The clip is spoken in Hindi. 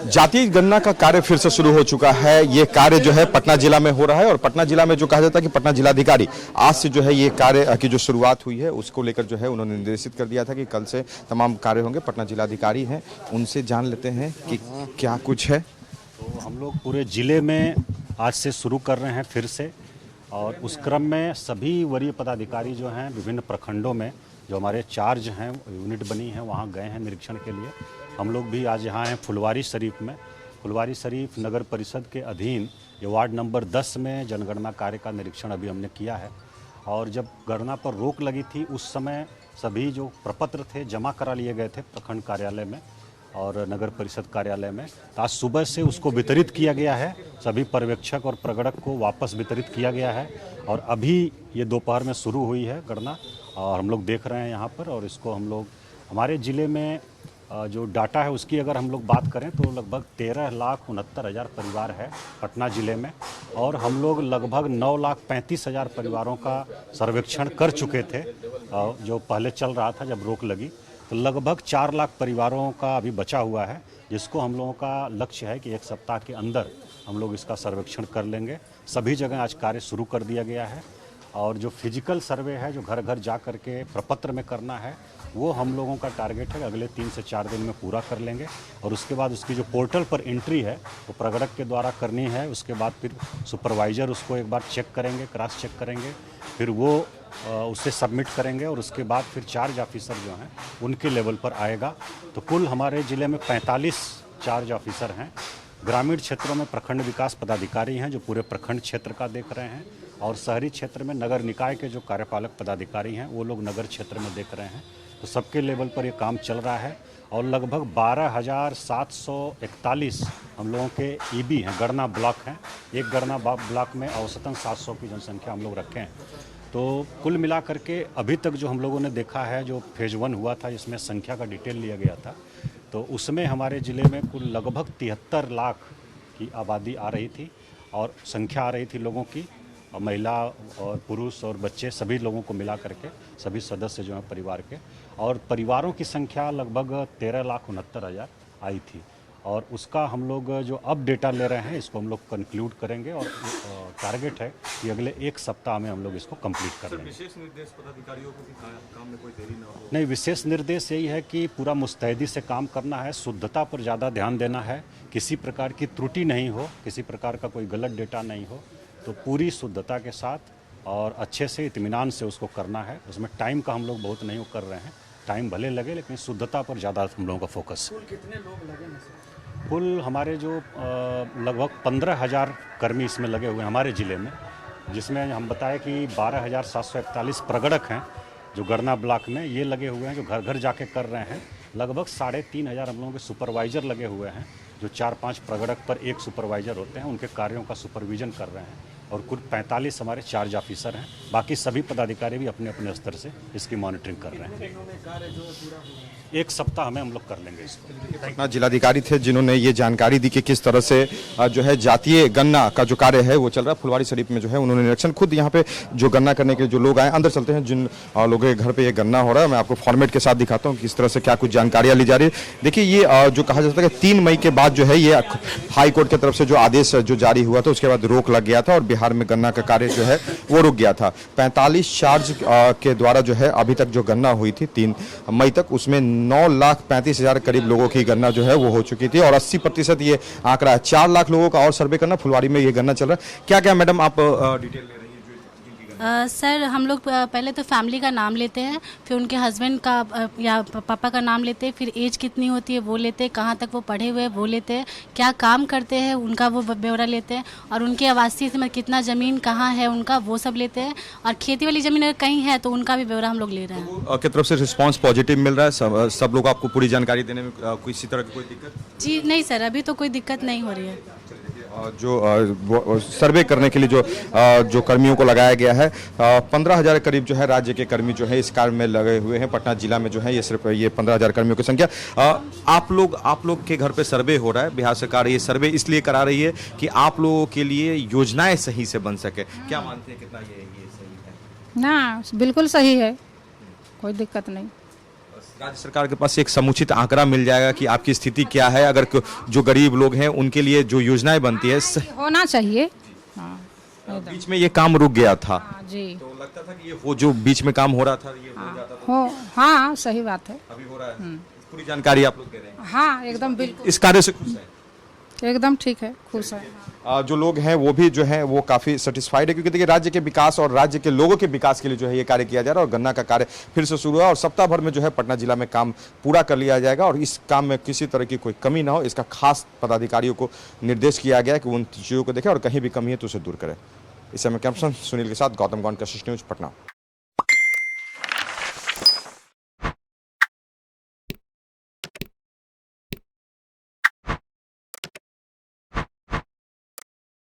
जातीय गणना का कार्य फिर से शुरू हो चुका है। ये कार्य जो है पटना जिला में हो रहा है और पटना जिला में जो कहा जाता है कि पटना जिलाधिकारी आज से जो है ये कार्य की जो शुरुआत हुई है उसको लेकर जो है उन्होंने निर्देशित कर दिया था कि कल से तमाम कार्य होंगे। पटना जिलाधिकारी हैं, उनसे जान लेते हैं कि क्या कुछ है। तो हम लोग पूरे ज़िले में आज से शुरू कर रहे हैं फिर से, और उस क्रम में सभी वरीय पदाधिकारी जो हैं विभिन्न प्रखंडों में जो हमारे चार्ज हैं यूनिट बनी है वहाँ गए हैं निरीक्षण के लिए। हम लोग भी आज यहाँ हैं फुलवारी शरीफ में। फुलवारी शरीफ नगर परिषद के अधीन ये वार्ड नंबर 10 में जनगणना कार्य का निरीक्षण अभी हमने किया है। और जब गणना पर रोक लगी थी उस समय सभी जो प्रपत्र थे जमा करा लिए गए थे प्रखंड कार्यालय में और नगर परिषद कार्यालय में। तो आज सुबह से उसको वितरित किया गया है, सभी पर्यवेक्षक और प्रगणक को वापस वितरित किया गया है। और अभी ये दोपहर में शुरू हुई है गणना और हम लोग देख रहे हैं यहाँ पर। और इसको हम लोग हमारे ज़िले में जो डाटा है उसकी अगर हम लोग बात करें तो लगभग 13,69,000 परिवार है पटना ज़िले में। और हम लोग लगभग 9,35,000 परिवारों का सर्वेक्षण कर चुके थे जो पहले चल रहा था जब रोक लगी। तो लगभग 4 लाख परिवारों का अभी बचा हुआ है, जिसको हम लोगों का लक्ष्य है कि एक सप्ताह के अंदर हम लोग इसका सर्वेक्षण कर लेंगे। सभी जगह आज कार्य शुरू कर दिया गया है। और जो फिजिकल सर्वे है जो घर घर जा कर के प्रपत्र में करना है वो हम लोगों का टारगेट है अगले 3 से 4 दिन में पूरा कर लेंगे। और उसके बाद उसकी जो पोर्टल पर एंट्री है वो प्रगणक के द्वारा करनी है। उसके बाद फिर सुपरवाइज़र उसको एक बार चेक करेंगे, क्रॉस चेक करेंगे, फिर वो उसे सबमिट करेंगे और उसके बाद फिर चार्ज ऑफिसर जो हैं उनके लेवल पर आएगा। तो कुल हमारे ज़िले में 45 चार्ज ऑफिसर हैं। ग्रामीण क्षेत्रों में प्रखंड विकास पदाधिकारी हैं जो पूरे प्रखंड क्षेत्र का देख रहे हैं, और शहरी क्षेत्र में नगर निकाय के जो कार्यपालक पदाधिकारी हैं वो लोग नगर क्षेत्र में देख रहे हैं। तो सबके लेवल पर ये काम चल रहा है। और लगभग 12,741 हम लोगों के ईबी हैं, गणना ब्लॉक हैं। एक गणना ब्लॉक में औसतन 700 की जनसंख्या हम लोग रखे हैं। तो कुल मिला करके अभी तक जो हम लोगों ने देखा है, जो फेज़ 1 हुआ था जिसमें संख्या का डिटेल लिया गया था, तो उसमें हमारे ज़िले में कुल लगभग 73 लाख की आबादी आ रही थी और संख्या आ रही थी लोगों की, और महिला और पुरुष और बच्चे सभी लोगों को मिला करके सभी सदस्य जो हैं परिवार के, और परिवारों की संख्या लगभग 13,69,000 आई थी। और उसका हम लोग जो अब डेटा ले रहे हैं इसको हम लोग कंक्लूड करेंगे और टारगेट है कि अगले 1 सप्ताह में हम लोग इसको कंप्लीट कर लेंगे। विशेष निर्देश पदाधिकारियों को भी काम में कोई देरी ना हो? नहीं, विशेष निर्देश यही है कि पूरा मुस्तैदी से काम करना है, शुद्धता पर ज़्यादा ध्यान देना है, किसी प्रकार की त्रुटि नहीं हो, किसी प्रकार का कोई गलत डेटा नहीं हो। तो पूरी शुद्धता के साथ और अच्छे से इत्मीनान से उसको करना है। उसमें टाइम का हम लोग बहुत नहीं कर रहे हैं, टाइम भले लगे लेकिन शुद्धता पर ज़्यादा हम लोगों का फोकस है। कितने लोग लगे हैं? कुल हमारे जो लगभग 15,000 कर्मी इसमें लगे हुए हैं हमारे ज़िले में, जिसमें हम बताएं कि 12,741 प्रगणक हैं जो गणना ब्लॉक में ये लगे हुए हैं जो घर घर जाके कर रहे हैं। लगभग 3,500 हम लोगों के सुपरवाइज़र लगे हुए हैं जो 4-5 प्रगणक पर एक सुपरवाइज़र होते हैं, उनके कार्यों का सुपरविजन कर रहे हैं। और कुल 45 हमारे चार्ज ऑफिसर हैं। बाकी सभी पदाधिकारी भी अपने अपने स्तर से इसकी मॉनिटरिंग कर रहे हैं। 1 सप्ताह में हम लोग कर लेंगे इसको। पटना जिलाधिकारी थे जिन्होंने ये जानकारी दी कि किस तरह से जो है जातीय गणना का जो कार्य है वो चल रहा है। फुलवारी शरीफ में जो है उन्होंने निरीक्षण खुद यहाँ पे जो गणना करने के जो लोग आए, अंदर चलते हैं जिन लोगों के घर पे ये गणना हो रहा है। मैं आपको फॉर्मेट के साथ दिखाता हूँ किस तरह से क्या कुछ जानकारियाँ ली जा रही है। देखिए ये जो कहा जाता है कि 3 मई के बाद जो है ये हाई कोर्ट की तरफ से जो आदेश जो जारी हुआ था उसके बाद रोक लग गया था और बिहार में गणना का कार्य जो है वो रुक गया था। 45 चार्ज के द्वारा जो है अभी तक जो गणना हुई थी 3 मई तक, उसमें 9,35,000 करीब लोगों की गणना जो है वो हो चुकी थी और 80% ये आंकड़ा है। 4 लाख लोगों का और सर्वे करना फुलवारी में ये गणना चल रहा है। क्या क्या मैडम आप डिटेल ले रही है? सर हम लोग पहले तो फैमिली का नाम लेते हैं, फिर उनके हस्बैंड का या पापा का नाम लेते हैं, फिर एज कितनी होती है वो लेते हैं, कहाँ तक वो पढ़े हुए हैं वो लेते हैं, क्या काम करते हैं उनका वो ब्यौरा लेते हैं, और उनके आवासीय में कितना ज़मीन कहाँ है उनका वो सब लेते हैं, और खेती वाली ज़मीन अगर कहीं है तो उनका भी ब्यौरा हम लोग ले रहे हैं। की तरफ से रिस्पांस पॉजिटिव मिल रहा है? सब लोग आपको पूरी जानकारी देने में किसी तरह की कोई दिक्कत? जी नहीं सर, अभी तो कोई दिक्कत नहीं हो रही है। जो सर्वे करने के लिए जो कर्मियों को लगाया गया है 15,000 करीब जो है राज्य के कर्मी जो है इस कार्य में लगे हुए हैं। पटना जिला में जो है ये सिर्फ ये 15,000 कर्मियों की संख्या। आप लोग के घर पे सर्वे हो रहा है, बिहार सरकार ये सर्वे इसलिए करा रही है कि आप लोगों के लिए योजनाएं सही से बन सके। क्या मानते हैं कितना ये सही है? ना बिल्कुल सही है, कोई दिक्कत नहीं। राज्य सरकार के पास एक समुचित आंकड़ा मिल जाएगा कि आपकी स्थिति क्या है, अगर जो गरीब लोग हैं उनके लिए जो योजनाएं बनती है होना चाहिए। हाँ बीच में ये काम रुक गया था हाँ, जी तो लगता था कि ये हो, जो बीच में काम हो रहा था ये हो जाता था, हो, हाँ सही बात है। अभी हो रहा है। पूरी जानकारी आप लोग दे रहे हैं, हाँ एकदम बिल्कुल, इस कार्य से खुश हैं? एकदम ठीक है, खुश है। जो लोग हैं वो भी जो है वो काफ़ी सेटिस्फाइड है, क्योंकि देखिए राज्य के विकास और राज्य के लोगों के विकास के लिए जो है ये कार्य किया जा रहा है और गन्ना का कार्य फिर से शुरू हुआ और सप्ताह भर में जो है पटना जिला में काम पूरा कर लिया जाएगा और इस काम में किसी तरह की कोई कमी ना हो, इसका खास पदाधिकारियों को निर्देश किया गया है कि उन चीज़ों को देखें और कहीं भी कमी है तो उसे दूर करें। इस समय कैप्शन सुनील के साथ गौतम गौंड, कशिश न्यूज, पटना।